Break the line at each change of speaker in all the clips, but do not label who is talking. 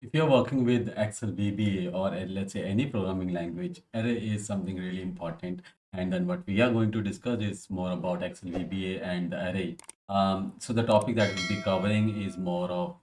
if you're working with Excel VBA or let's say any programming language, array is something really important. And then what we are going to discuss is more about Excel VBA and the array. So the topic that we'll be covering is more of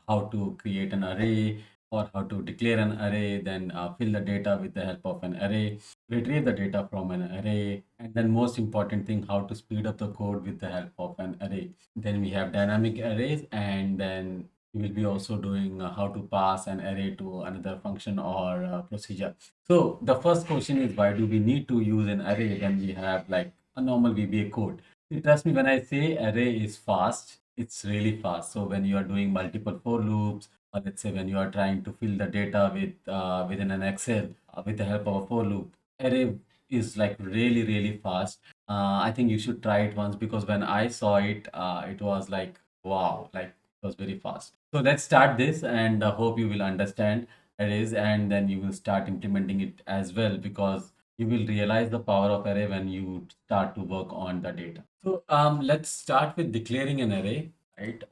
how to create an array or how to declare an array, then fill the data with the help of an array, retrieve the data from an array, and then most important thing, how to speed up the code with the help of an array. Then we have dynamic arrays, and then we will be also doing how to pass an array to another function or procedure. So the first question is, why do we need to use an array when we have like a normal VBA code? Trust me when I say array is fast, it's really fast. So when you are doing multiple for loops, or let's say when you are trying to fill the data with within an Excel with the help of a for loop, array is like really fast. I think you should try it once, because when I saw it, it was like wow, like it was very fast. So let's start this, and hope you will understand arrays, and then you will start implementing it as well, because you will realize the power of array when you start to work on the data. So let's start with declaring an array, right?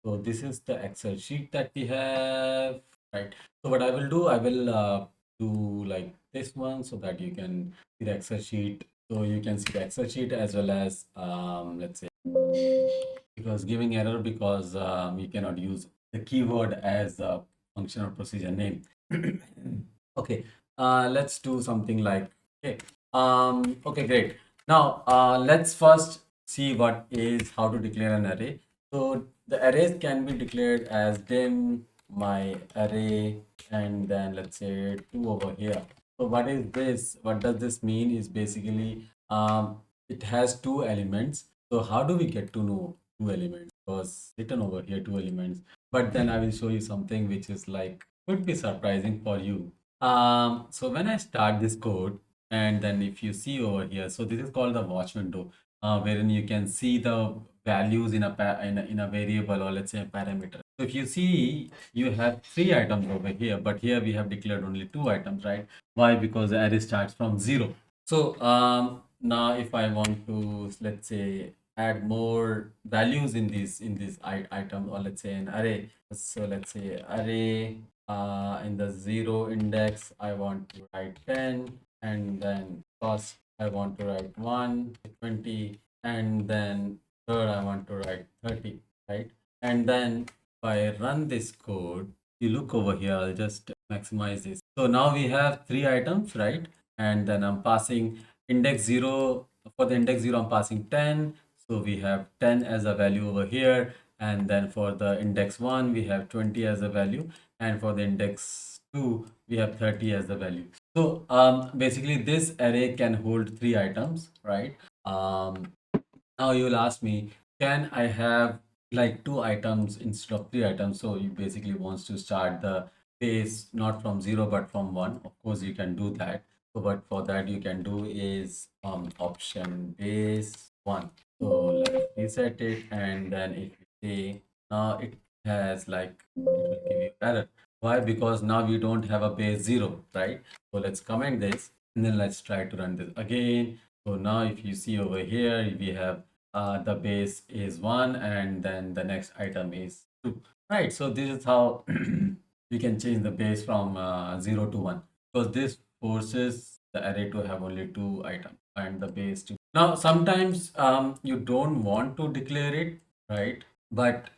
So this is the Excel sheet that we have, right? So what I will do, I will do like this one so that you can see the Excel sheet. So you can see the Excel sheet as well as let's say, because giving error because we cannot use the keyword as a function or procedure name. Okay, let's do something like, okay, okay, great. Now let's first see what is how to declare an array. So the arrays can be declared as dim my array, and then let's say 2 over here. So what is this? What does this mean? Is basically it has two elements. So how do we get to know two elements? Because written over here two elements, but then I will show you something which is like could be surprising for you. So when I start this code, and then if you see over here, so this is called the watch window, wherein you can see the values in a variable, or let's say a parameter. So if you see, you have three items over here, but here we have declared only two items, right? Why? Because the array starts from zero. So now if I want to, let's say, add more values in this item, or let's say an array. So let's say array in the zero index, I want to write 10, and then first I want to write 1, 20, and then third I want to write 30, right? And then if I run this code, you look over here, I'll just maximize this. So now we have three items, right? And then I'm passing index 0. For the index 0, I'm passing 10. So we have 10 as a value over here. And then for the index 1, we have 20 as a value. And for the index 2, we have 30 as the value. So basically, this array can hold three items, right? Now you'll ask me, can I have like two items instead of three items? So you basically wants to start the base not from zero but from one. Of course, you can do that. So, but for that, you can do is option base one. So let's reset it, and then if you say now it has like it will give you error. Why? Because now we don't have a base zero, right? So let's comment this, and then let's try to run this again. So now if you see over here, we have the base is 1, and then the next item is 2. Right, so this is how we can change the base from 0 to 1, because this forces the array to have only two items and the base to. Now, sometimes you don't want to declare it, right? But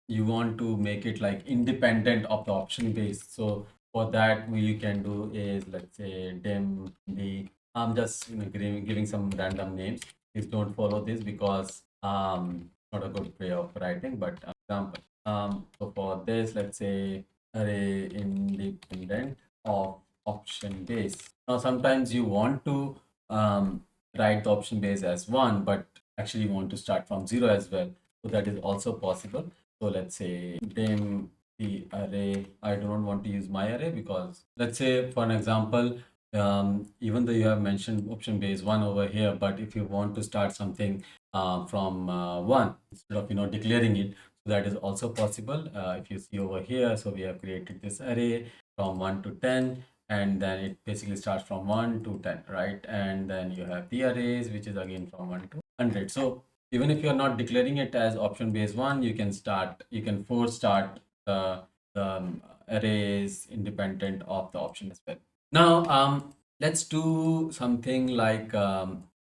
you want to make it like independent of the option base. So for that, what you can do is, let's say, dim the. I'm just giving some random names. Please don't follow this, because not a good way of writing. But example, so for this, let's say array independent of option base. Now sometimes you want to write the option base as 1, but actually you want to start from 0 as well. So that is also possible. So let's say dim the array. I do not want to use my array, because let's say for an example, even though you have mentioned option base 1 over here, but if you want to start something from 1 instead of declaring it, so that is also possible. If you see over here, so we have created this array from 1 to 10, and then it basically starts from 1 to 10, right? And then you have the arrays, which is again from 1 to 100. So even if you're not declaring it as option base 1, you can force start the the array is independent of the option as well. Now, let's do something like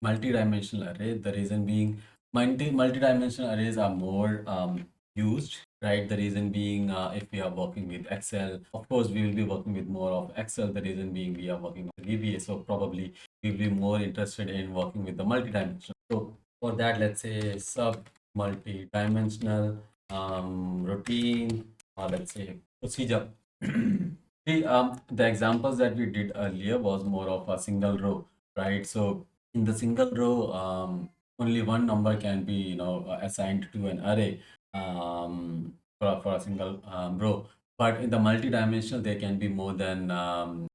multi-dimensional array. The reason being, multi-dimensional arrays are more used, right? The reason being, if we are working with Excel, of course, we will be working with more of Excel. The reason being, we are working with VBA, so probably we'll be more interested in working with the multi-dimensional. So for that, let's say sub multi-dimensional routine, or let's say procedure. See, the examples that we did earlier was more of a single row, right? So in the single row, only one number can be, assigned to an array for a single row. But in the multi-dimensional, there can be more than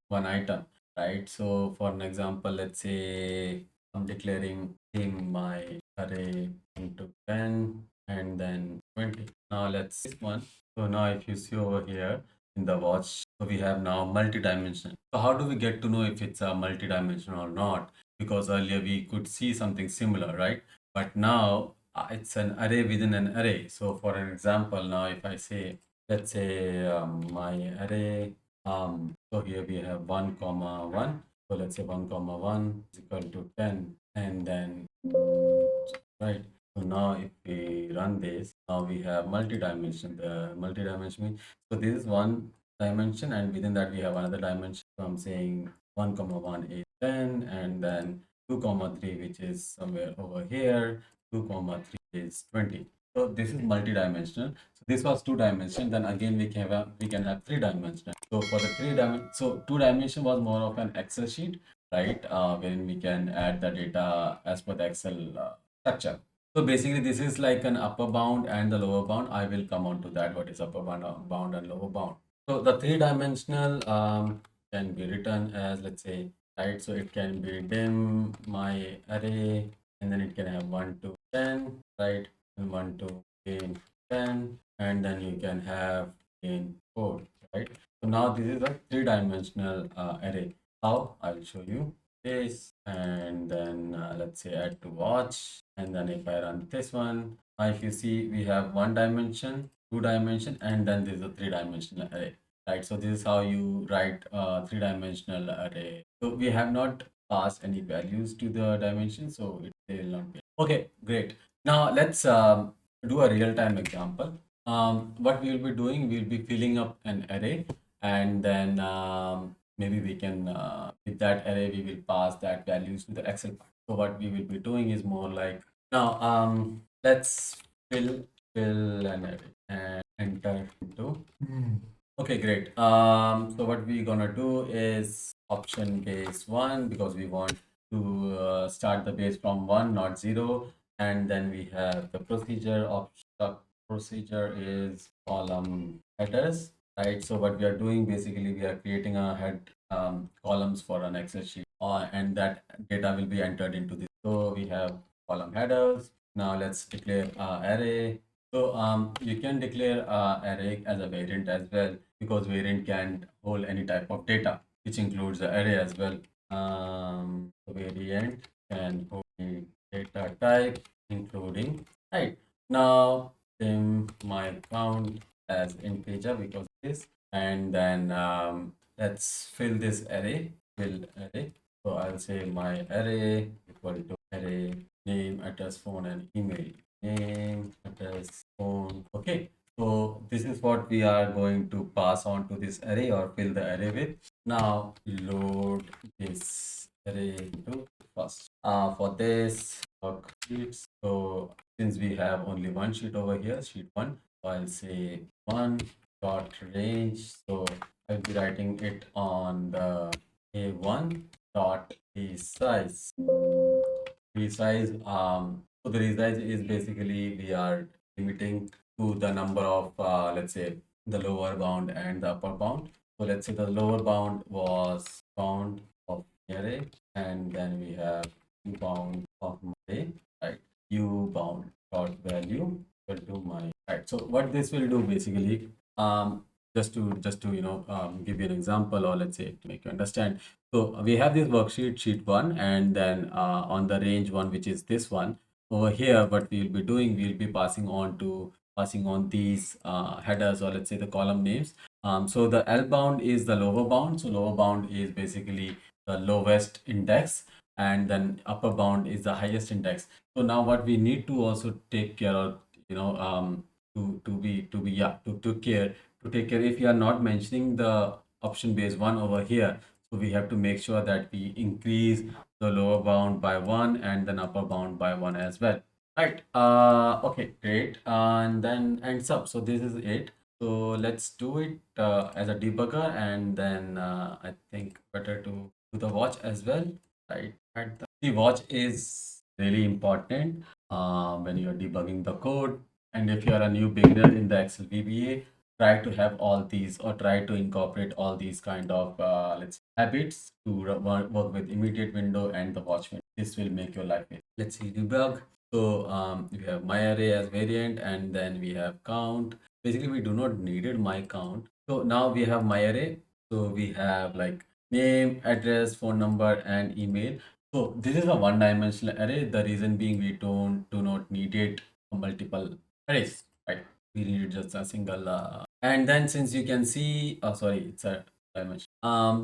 one item, right? So for an example, let's say I'm declaring in my array into 10 and then 20. Now let's this one. So now if you see over here in the watch, so we have now multi-dimensional. So how do we get to know if it's a multi-dimensional or not? Because earlier we could see something similar, right? But now it's an array within an array. So for an example, now if I say, let's say my array, so here we have 1 comma 1. So let's say 1 comma 1 is equal to 10, and then right. So now if we run this, now we have multi-dimension. The multi-dimension means, so this is one dimension, and within that we have another dimension. So I'm saying 1 comma 1 is 10, and then 2 comma 3, which is somewhere over here, 2 comma 3 is 20. So this is multi-dimensional. So this was 2 dimension. Then again we can have 3 dimensional. So for the 3 dimension, so 2 dimension was more of an Excel sheet, right? Wherein we can add the data as per the Excel structure. So basically, this is like an upper bound and the lower bound. I will come on to that. What is upper bound and lower bound? So the three-dimensional can be written as, let's say, right. So it can be dim my array, and then it can have 1 to 10, right, and 1 to gain 10, and then you can have gain 4, right. So now this is a three-dimensional array. How? I will show you this, and then let's say add to watch, and then if I run this one, if you see, we have 1 dimension, 2 dimension, and then there's a 3 dimensional array, right. So this is how you write a 3 dimensional array. So we have not passed any values to the dimension, so it will not be okay. Great. Now let's do a real-time example. What we will be doing, we'll be filling up an array, and then maybe we can with that array we will pass that values to the Excel part. So what we will be doing is more like, now let's fill an array and enter into. Okay, great. So what we're gonna do is option base 1, because we want to start the base from 1, not 0. And then we have the procedure of the procedure is column headers, right? So what we are doing, basically we are creating a head columns for an Excel sheet, and that data will be entered into this. So we have column headers. Now let's declare array. So you can declare array as a variant as well, because variant can hold any type of data, which includes the array as well. Variant can hold any data type, including, right. Now my count as integer because of this, and then let's fill this array, fill array. So I'll say my array equal to array name, address, phone, and email. Name, address, phone. Okay. So this is what we are going to pass on to this array or fill the array with. Now load this array into first. For this worksheets. So since we have only one sheet over here, sheet 1, so I'll say 1 dot range. So I'll be writing it on the A1 dot resize. Resize, so the resize is basically we are limiting to the number of let's say the lower bound and the upper bound. So let's say the lower bound was bound of array, and then we have u bound of my, right, u bound dot value equal to my, right. So what this will do basically, just to give you an example, or let's say to make you understand. So we have this worksheet, sheet 1, and then on the range 1, which is this one over here, what we will be doing, we will be passing on to passing on these headers, or let's say the column names. So the L bound is the lower bound. So lower bound is basically the lowest index, and then upper bound is the highest index. So now what we need to also take care of, to care to take care, if you are not mentioning the option base 1 over here, so we have to make sure that we increase the lower bound by 1 and then upper bound by 1 as well. Right. Okay, great. And then ends up. So this is it. So let's do it as a debugger, and then I think better to do the watch as well. Right. The watch is really important when you're debugging the code. And if you're a new beginner in the Excel VBA, try to have all these, or try to incorporate all these kind of let's say, habits to work with immediate window and the watch window. This will make your life easy. Let's see debug. So we have my array as variant, and then we have count. Basically, we do not needed my count. So now we have my array. So we have like name, address, phone number, and email. So this is a one-dimensional array. The reason being we do not need it multiple arrays, right? We need just a single. And then since you can see, oh sorry, it's a dimension.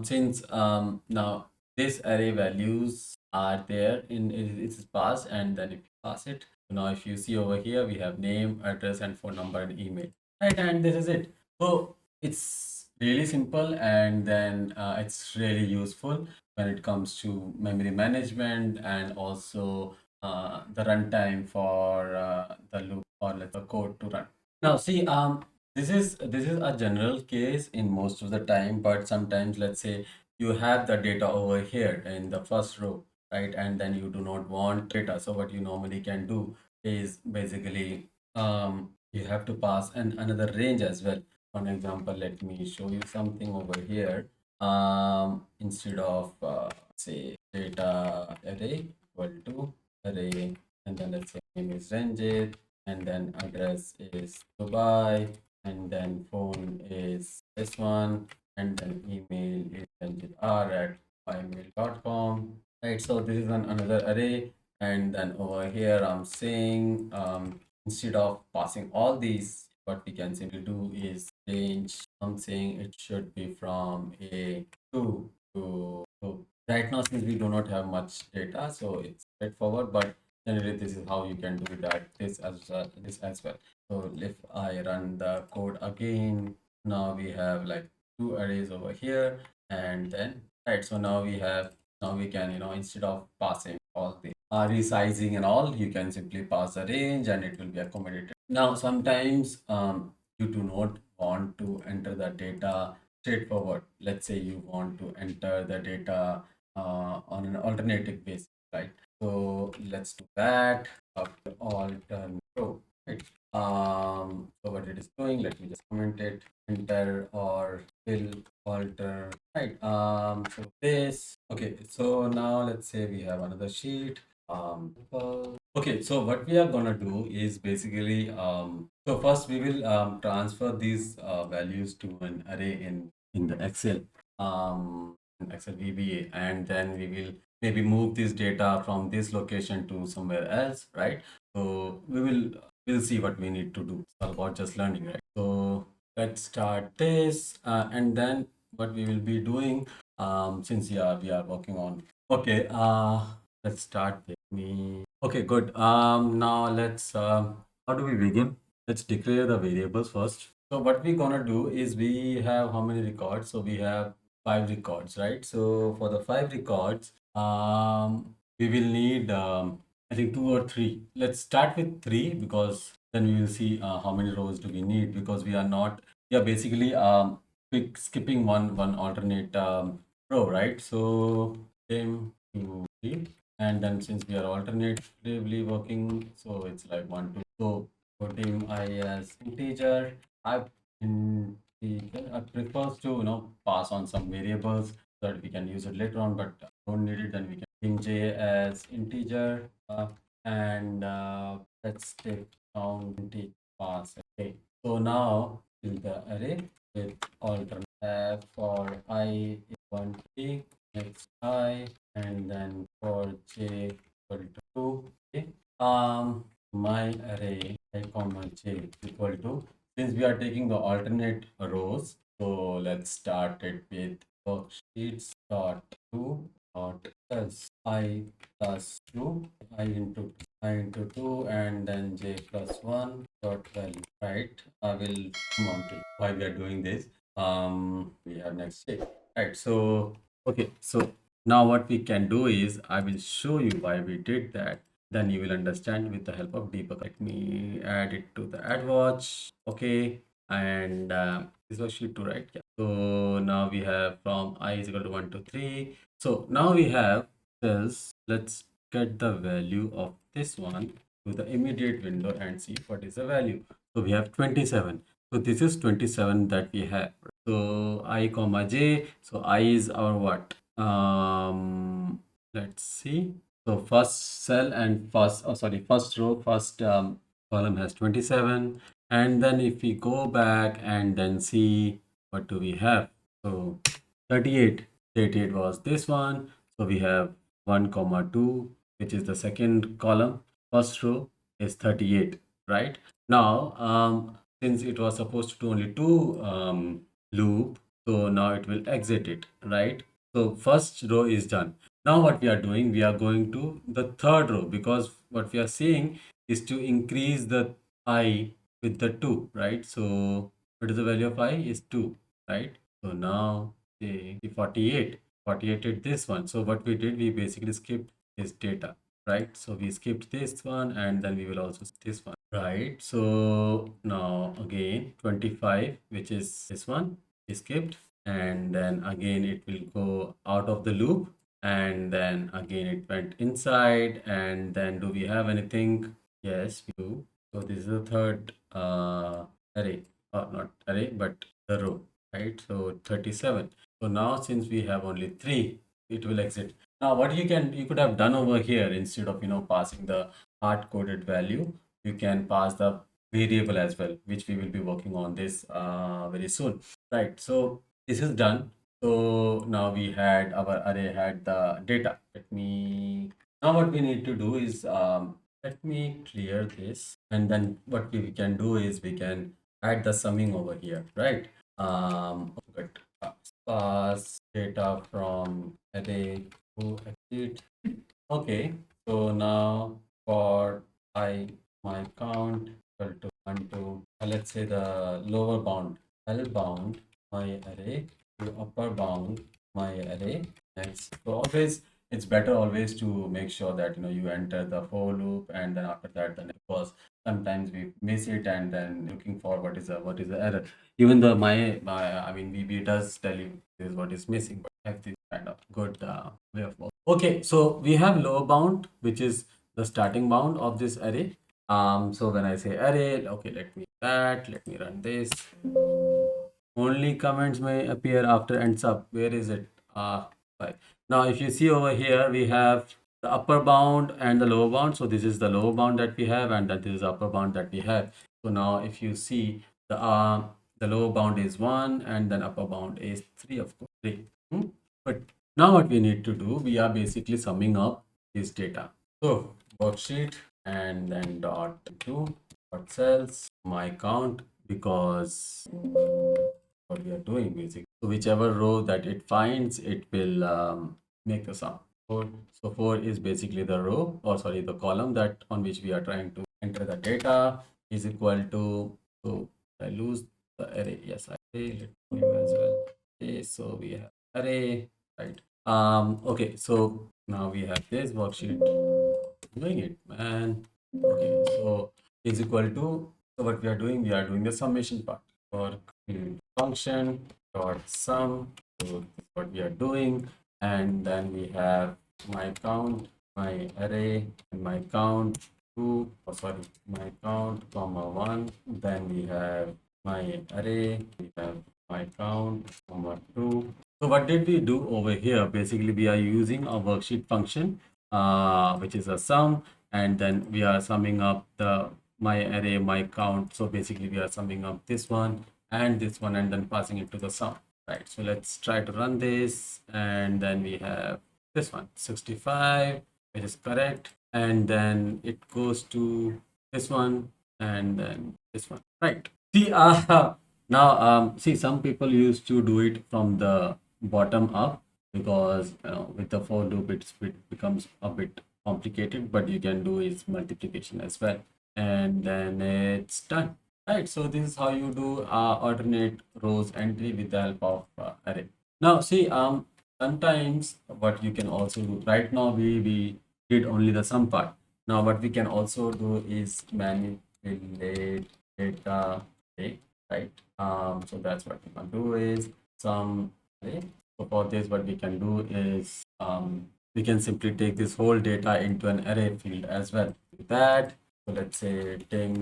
Since now this array values are there in it's passed, and then if you pass it, now if you see over here, we have name, address, and phone number and email, right? And this is it. So it's really simple, and then it's really useful when it comes to memory management, and also the runtime for the loop, or let the code to run. Now see, this is a general case in most of the time, but sometimes let's say you have the data over here in the first row, right? And then you do not want data. So what you normally can do is basically you have to pass another range as well. For example, let me show you something over here. Instead of say data array equal to array, and then let's say name is Ranjit, and then address is Dubai, and then phone is this one, and then email is ranjit@mymail.com. Right, so this is another array, and then over here I'm saying instead of passing all these, what we can simply do is change. I'm saying it should be from a to right now, since we do not have much data, so it's straightforward, but generally this is how you can do that, this as well. So if I run the code again, now we have like two arrays over here, and then right, so now we can, instead of passing all the resizing and all, you can simply pass the range and it will be accommodated. Now sometimes you do not want to enter the data straightforward. Let's say you want to enter the data on an alternative basis, right? So let's do that. After altern row, right? So what it is doing, let me just comment it. Enter or fill alter, right? So this, okay. So now let's say we have another sheet. Okay, so what we are gonna do is basically so first we will transfer these values to an array in the Excel in Excel VBA, and then we will maybe move this data from this location to somewhere else, right? So we'll see what we need to do. It's all about just learning, right? So let's start this, and then what we will be doing, since yeah we are working on. Okay, let's start with me. Okay, good. Now let's how do we begin? Let's declare the variables first. So what we're gonna do is we have how many records? So we have 5 records, right? So for the 5 records, we will need I think 2 or 3. Let's start with 3, because then we will see how many rows do we need, because we are not, yeah, basically skipping one alternate row, right? So same 2 3, and then since we are alternatively working, so it's like 1 2. So putting I as integer, I integer, I prefers to pass on some variables so that we can use it later on, but don't need it, then we can int j as integer, and let's take down integer pass. Okay, so now in the array with alternate for I is 1 to 3, next I, and then for j equal to 2. Okay, my array I comma j equal are taking the alternate rows. So let's start it with worksheets dot two dot plus I plus two I into I into 2 and then j plus 1 dot value, right? I will come on to why we are doing this. We have next step, right? So okay, so now what we can do is I will show you why we did that. Then you will understand with the help of debug. Let me add it to the add watch. Okay, and this was sheet 2, right? Yeah. So now we have from I is equal to 1 to 3. So now we have cells. Let's get the value of this one to the immediate window and see what is the value. So we have 27. So this is 27 that we have. So I comma j. So I is our what? Let's see. So first cell and first row, first column has 27. And then if we go back and then see what do we have? So 38. 38 was this one. So we have 1 comma 2, which is the second column. First row is 38, right? Now, since it was supposed to do only two loop, so now it will exit it, right? So first row is done. Now what we are doing, we are going to the third row, because what we are saying is to increase the I with the 2, right? So what is the value of I is 2, right? So now say 48. 48 is this one. So what we did, we basically skipped this data, right? So we skipped this one and then we will also skip this one, right? So now again 25, which is this one, is skipped, and then again it will go out of the loop, and then again it went inside, and then do we have anything? Yes, we do. So this is the third array, or not array, but the row, right? So 37. So now since we have only 3, it will exit. Now what you could have done over here, instead of passing the hard coded value, you can pass the variable as well, which we will be working on this very soon, right? So this is done. So now we had our array had the data. Now what we need to do is let me clear this, and then what we can do is we can add the summing over here, right? But pass data from array to exit. Okay, so now for I my count equal to 1 to let's say the lower bound L bound my array to upper bound my array. Next, so always it's better always to make sure that you enter the for loop, and then after that then because sometimes we miss it and then looking for what is the error. Even though my I mean VB does tell you this is what is missing, but I have this kind of good way of work. Okay, so we have lower bound, which is the starting bound of this array. So when I say array, okay, let me run this. Only comments may appear after ends up. Where is it? Right. Now, if you see over here, we have the upper bound and the lower bound. So this is the lower bound that we have, and that is the upper bound that we have. So now, if you see the lower bound is 1, and then upper bound is 3, of course, 3. But now what we need to do, we are basically summing up this data. So worksheet and then dot 2 dot cells my count, because what we are doing basically. So whichever row that it finds, it will make the sum. So 4 is basically the row, or sorry, the column that on which we are trying to enter the data is equal to. So I lose the array. Yes, I let you as well. Okay, so we have array, right? Okay, so now we have this worksheet doing it, man. Okay, so is equal to, so what we are doing the summation part for function dot sum. So that's what we are doing, and then we have my count, my array, and my count 2, oh sorry, my count comma 1. Then we have my array, we have my count comma 2. So what did we do over here? Basically, we are using a worksheet function, which is a sum, and then we are summing up the my array, my count. So basically, we are summing up this one and this one, and then passing it to the sum, right? So let's try to run this, and then we have this one 65, which is correct, and then it goes to this one and then this one, right? See, now, see, some people used to do it from the bottom up because with the for loop it becomes a bit complicated, but you can do is multiplication as well, and then it's done. Right, so this is how you do alternate rows entry with the help of array. Now, see, sometimes what you can also do right now we did only the sum part. Now, what we can also do is manipulate data, okay, right? So that's what we can do is some array. So for this, what we can do is we can simply take this whole data into an array field as well. With that, so let's say take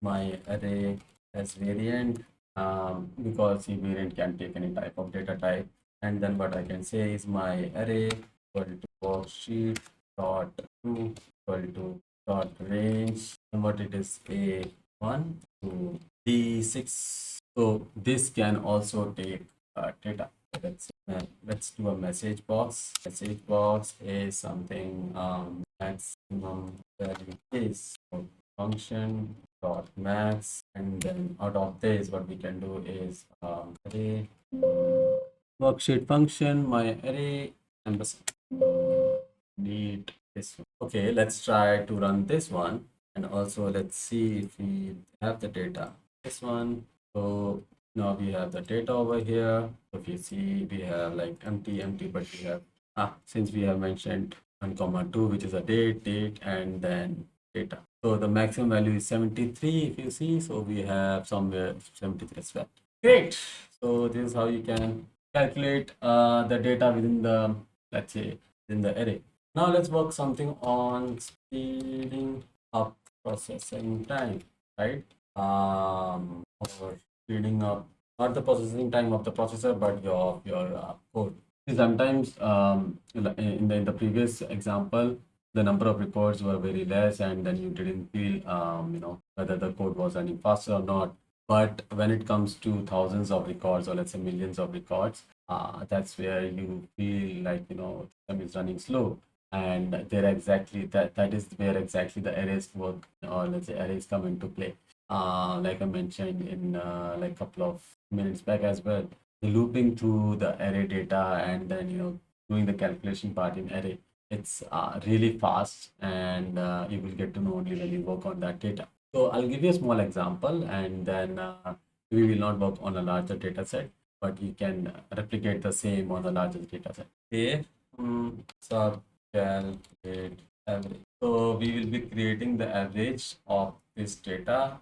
my array as variant because the variant can take any type of data type. And then what I can say is my array equal to worksheet dot to equal to dot range, and what it is A1 to D6. So this can also take data. Let's do a message box. Message box is something maximum value is function dot max, and then out of this what we can do is array worksheet function my array ampersand need this one. Okay, let's try to run this one, and also let's see if we have the data. This one. So now we have the data over here. So if you see, we have like empty, but we have since we have mentioned 1 2, which is a date, and then data. So the maximum value is 73. If you see, so we have somewhere 73 as well. Great. So this is how you can calculate the data within the, let's say, in the array. Now let's work something on speeding up processing time, right? Or speeding up not the processing time of the processor, but your code. Sometimes in the previous example, the number of records were very less, and then you didn't feel whether the code was running faster or not. But when it comes to thousands of records, or let's say millions of records, that's where you feel like system is running slow, and there exactly that is where exactly the arrays work, or let's say arrays come into play. Like I mentioned in like a couple of minutes back as well, the looping through the array data and then doing the calculation part in array, it's really fast, and you will get to know only when you work on that data. So I'll give you a small example, and then we will not work on a larger data set, but you can replicate the same on a larger data set. Okay, sub calculate average. So we will be creating the average of this data.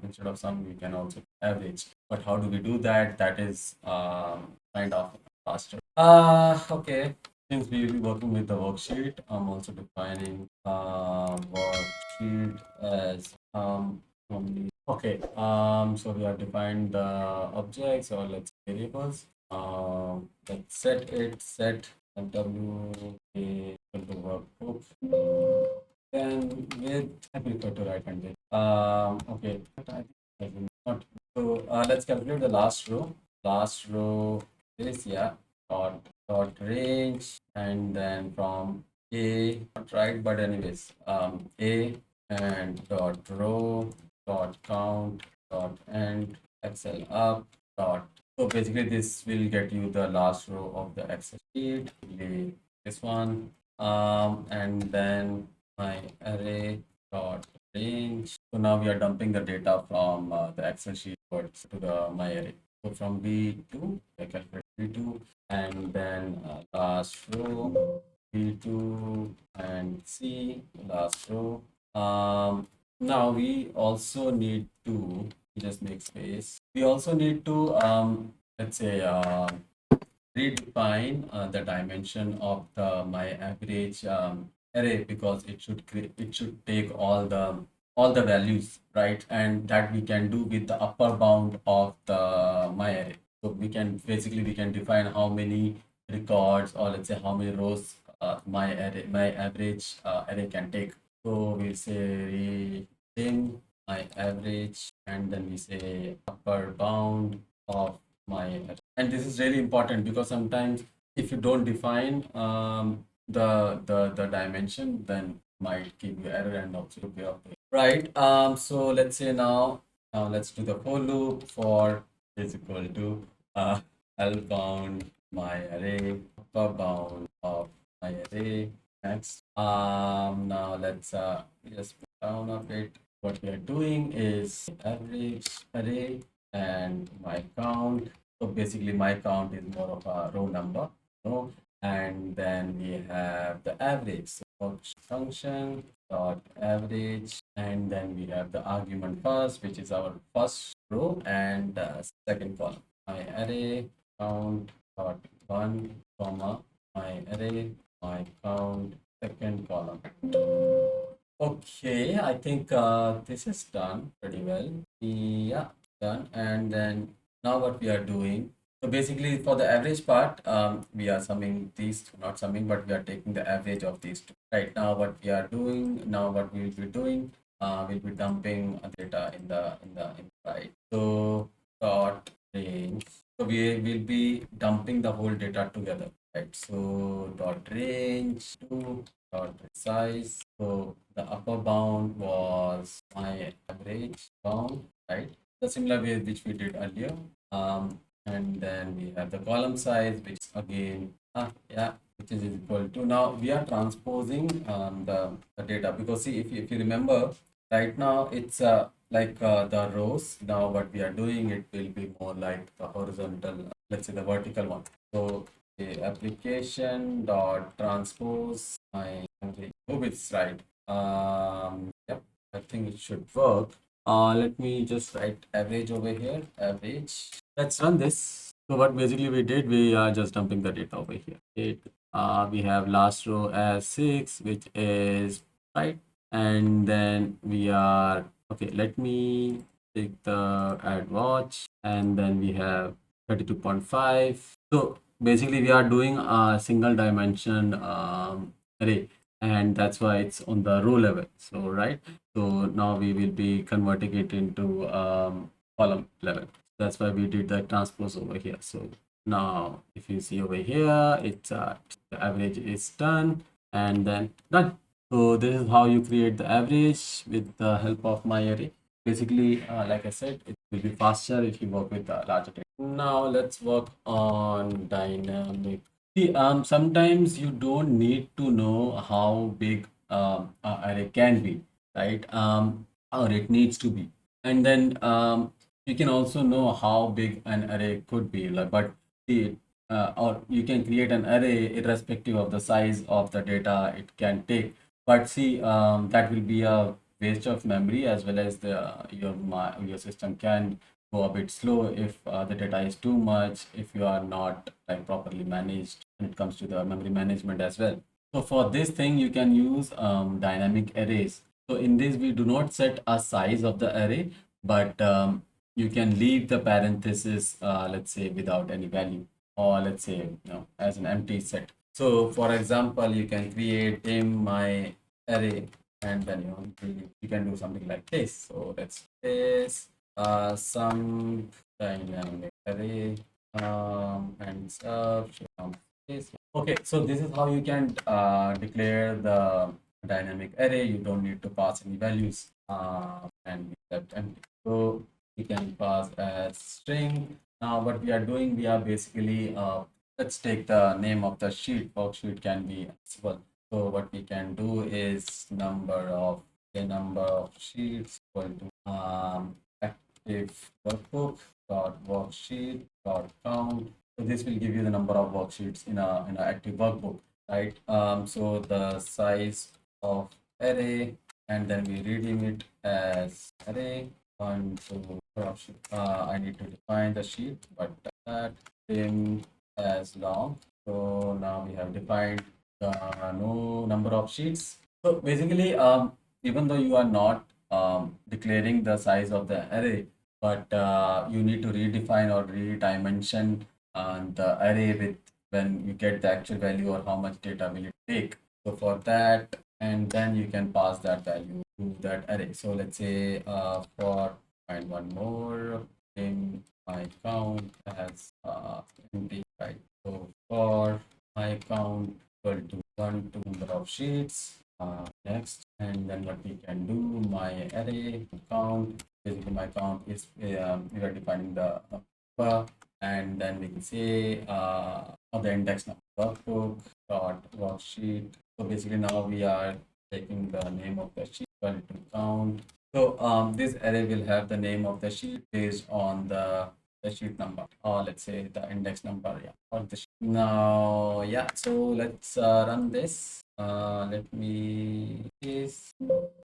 Instead of sum, we can also average. But how do we do that? That is kind of faster. Okay. Since we will be working with the worksheet, I'm also defining worksheet as only. Okay. So we have defined the objects, or let's say variables. Let's set w a equal to workbook. Then with I prefer to write and okay. I think not. So let's calculate the last row. Last row is dot range, and then from a, not right, but anyways, a and dot row dot count dot end Excel up dot. So basically this will get you the last row of the Excel sheet, this one, and then my array dot range. So now we are dumping the data from the Excel sheet to the my array. So from B2, I calculate B2, and then last row B2 and C last row. Now we also need to just make space. We also need to let's say redefine the dimension of the my average array, because it should take all the values, right? And that we can do with the upper bound of the my array. So we can define how many records, or let's say how many rows my average array can take. So we say retain my average, and then we say upper bound of my array. And this is really important because sometimes if you don't define the dimension, then might give you error and also be up. Right. So let's say now Now let's do the for loop. For is equal to L bound my array, upper bound of my array. Next. Now let's just put down a bit. What we are doing is average array and my count. So basically my count is more of a row number, no? And then we have the average. So function dot average, and then we have the argument first, which is our first row, and second column. My array count dot one comma my array my count second column. Okay, I think this is done pretty well. Yeah, done. And then now what we are doing. So basically for the average part, we are summing these two, not summing, but we are taking the average of these two. Right now what we are doing, now what we will be doing, we'll be dumping data in the right. So dot range. So we will be dumping the whole data together. Right. So dot range to dot size. So the upper bound was my average bound, right? The similar way which we did earlier. And then we have the column size, which again, yeah, which is equal to, now we are transposing the data, because see, if you remember, right now it's like the rows. Now what we are doing, it will be more like the horizontal, let's say the vertical one. So the application dot transpose my, hope it's right. Yep, I think it should work. Let me just write average over here. Average. Let's run this. So what basically we did, we are just dumping the data over here. We have last row as 6, which is right, and then we are okay. Let me take the add watch, and then we have 32.5. So basically we are doing a single dimension array, and that's why it's on the row level. So right, so now we will be converting it into column level. That's why we did the transpose over here. So now if you see over here, it's the average is done, and then done. So this is how you create the average with the help of my array. Basically, like I said, it will be faster if you work with larger data. Now let's work on dynamic. See, sometimes you don't need to know how big array can be, right? Or it needs to be. And then you can also know how big an array could be. Like, but see, or you can create an array irrespective of the size of the data it can take. But see, that will be a waste of memory, as well as the your system can go a bit slow if the data is too much, if you are not like properly managed when it comes to the memory management as well. So for this thing, you can use dynamic arrays. So in this, we do not set a size of the array, but you can leave the parenthesis, let's say, without any value, or let's say, as an empty set. So for example, you can create in my array, and then you can do something like this. So let's this some dynamic array and stuff. This. Okay, so this is how you can declare the dynamic array. You don't need to pass any values and left empty. So we can pass as string. Now what we are doing, we are basically let's take the name of the sheet. Worksheet can be visible. So what we can do is number of sheets equal to active workbook dot worksheet dot count. So this will give you the number of worksheets in a active workbook, right? So the size of array, and then we redeem it as array. One to I need to define the sheet, but that dim as long. So now we have defined the no number of sheets. So basically, even though you are not declaring the size of the array, but you need to redefine or redimension the array with when you get the actual value or how much data will it take. So for that, and then you can pass that value to that array. So let's say for find one more in my count as empty, right? So for my count equal to 1 to number of sheets. Next, and then what we can do, my array count basically my count is we are defining the number, and then we can say of the index number workbook dot worksheet. So basically now we are taking the name of the sheet equal to count. So this array will have the name of the sheet based on the sheet number, or let's say the index number, yeah, or the sheet. Now, yeah, so let's run this. Let me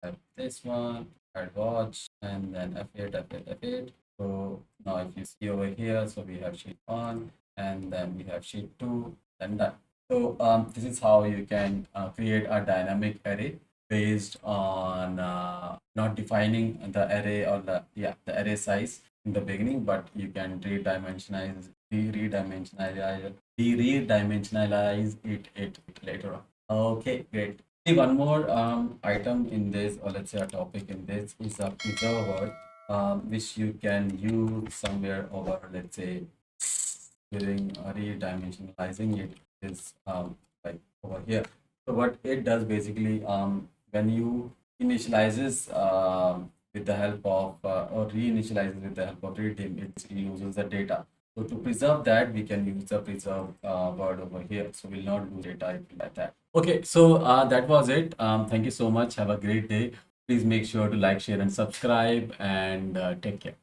have this one, add watch, and then F8, F8, F8. So now if you see over here, so we have sheet 1, and then we have sheet 2, and done. So this is how you can create a dynamic array based on not defining the array or the array size in the beginning, but you can re-dimensionalize it later on. Okay, great. See, one more item in this, or let's say a topic in this, is a preserve word, which you can use somewhere over, let's say, during re-dimensionalizing it is like over here. So what it does basically, when you initializes with the help of or reinitializes with the help of redim, it uses the data. So to preserve that, we can use the preserve word over here. So we'll not lose data like that. Okay, so that was it. Thank you so much. Have a great day. Please make sure to like, share, and subscribe, and take care.